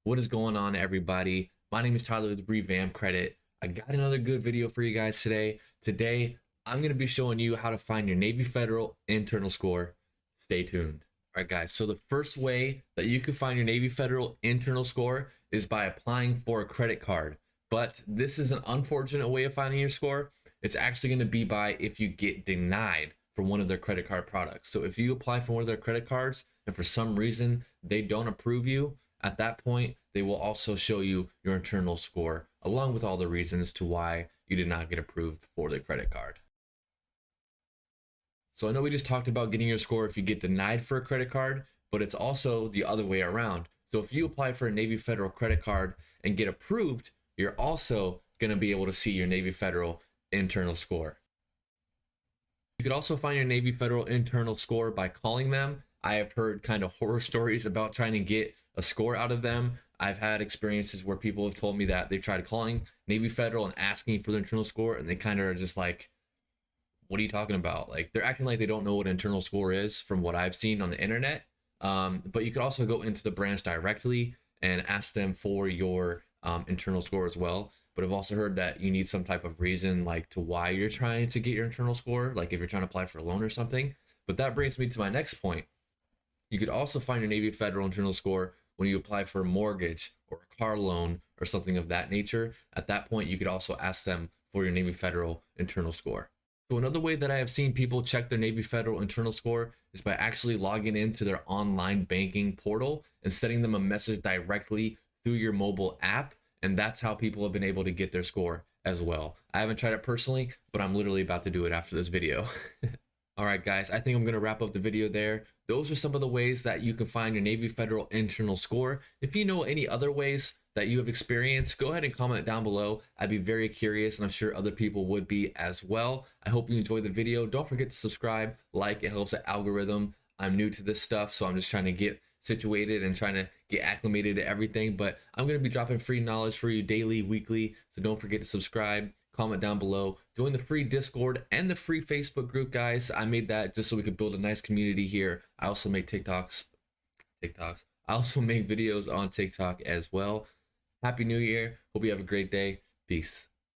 What is going on, everybody? My name is Tyler with Revamp Credit. I got another good video for you guys today. Today, I'm going to be showing you how to find your Navy Federal internal score. Stay tuned. All right, guys. So the first way that you can find your Navy Federal internal score is by applying for a credit card. But this is an unfortunate way of finding your score. It's actually going to be by if you get denied for one of their credit card products. So if you apply for one of their credit cards and for some reason they don't approve you, at that point, they will also show you your internal score along with all the reasons to why you did not get approved for the credit card. So I know we just talked about getting your score if you get denied for a credit card, but it's also the other way around. So if you apply for a Navy Federal credit card and get approved, you're also going to be able to see your Navy Federal internal score. You could also find your Navy Federal internal score by calling them. I have heard kind of horror stories about trying to get a score out of them. I've had experiences where people have told me that they've tried calling Navy Federal and asking for their internal score, and they kind of are just like, what are you talking about? Like, they're acting like they don't know what internal score is from what I've seen on the internet. But you could also go into the branch directly and ask them for your internal score as well. But I've also heard that you need some type of reason like to why you're trying to get your internal score, like if you're trying to apply for a loan or something. But that brings me to my next point. You could also find your Navy Federal internal score when you apply for a mortgage or a car loan or something of that nature. At that point, you could also ask them for your Navy Federal internal score. So another way that I have seen people check their Navy Federal internal score is by actually logging into their online banking portal and sending them a message directly through your mobile app. And that's how people have been able to get their score as well. I haven't tried it personally, but I'm literally about to do it after this video. All right, guys, I think I'm going to wrap up the video there. Those are some of the ways that you can find your Navy Federal internal score. If you know any other ways that you have experienced, go ahead and comment down below. I'd be very curious, and I'm sure other people would be as well. I hope you enjoyed the video. Don't forget to subscribe, like, it helps the algorithm. I'm new to this stuff, so I'm just trying to get situated and trying to get acclimated to everything. But I'm going to be dropping free knowledge for you daily, weekly, so don't forget to subscribe. Comment down below, join the free Discord and the free Facebook group, guys. I made that just so we could build a nice community here. I also make TikToks. I also make videos on TikTok as well. Happy New Year. Hope you have a great day. Peace.